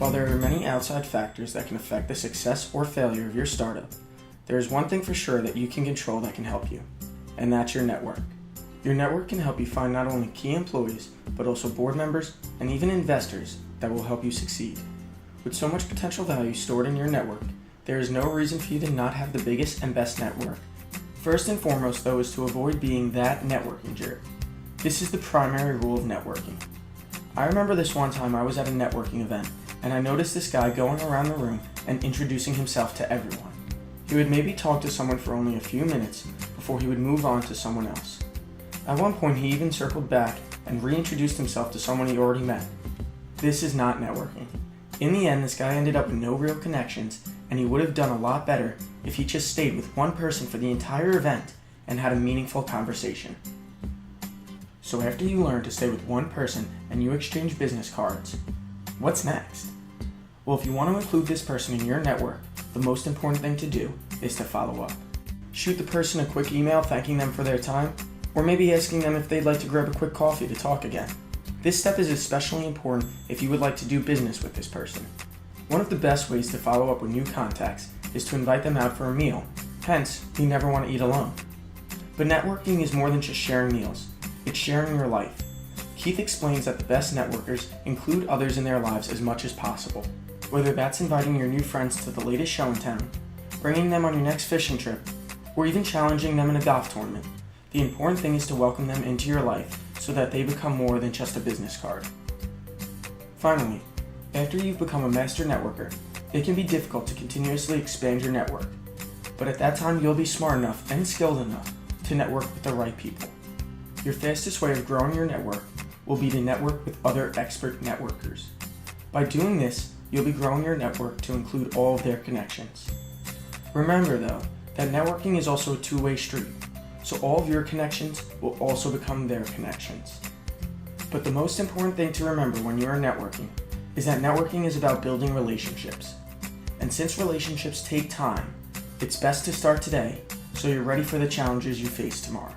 While there are many outside factors that can affect the success or failure of your startup, there is one thing for sure that you can control that can help you, and that's your network. Your network can help you find not only key employees, but also board members and even investors that will help you succeed. With so much potential value stored in your network, there is no reason for you to not have the biggest and best network. First and foremost, though, is to avoid being that networking jerk. This is the primary rule of networking. I remember this one time I was at a networking event, and I noticed this guy going around the room and introducing himself to everyone. He would maybe talk to someone for only a few minutes before he would move on to someone else. At one point, he even circled back and reintroduced himself to someone he already met. This is not networking. In the end, this guy ended up with no real connections, and he would have done a lot better if he just stayed with one person for the entire event and had a meaningful conversation. So after you learn to stay with one person and you exchange business cards, what's next? Well, if you want to include this person in your network, the most important thing to do is to follow up. Shoot the person a quick email thanking them for their time, or maybe asking them if they'd like to grab a quick coffee to talk again. This step is especially important if you would like to do business with this person. One of the best ways to follow up with new contacts is to invite them out for a meal. Hence, you never want to eat alone. But networking is more than just sharing meals. It's sharing your life. Keith explains that the best networkers include others in their lives as much as possible. Whether that's inviting your new friends to the latest show in town, bringing them on your next fishing trip, or even challenging them in a golf tournament, the important thing is to welcome them into your life so that they become more than just a business card. Finally, after you've become a master networker, it can be difficult to continuously expand your network, but at that time you'll be smart enough and skilled enough to network with the right people. Your fastest way of growing your network will be to network with other expert networkers. By doing this, you'll be growing your network to include all of their connections. Remember though, that networking is also a two-way street, so all of your connections will also become their connections. But the most important thing to remember when you are networking is that networking is about building relationships. And since relationships take time, it's best to start today so you're ready for the challenges you face tomorrow.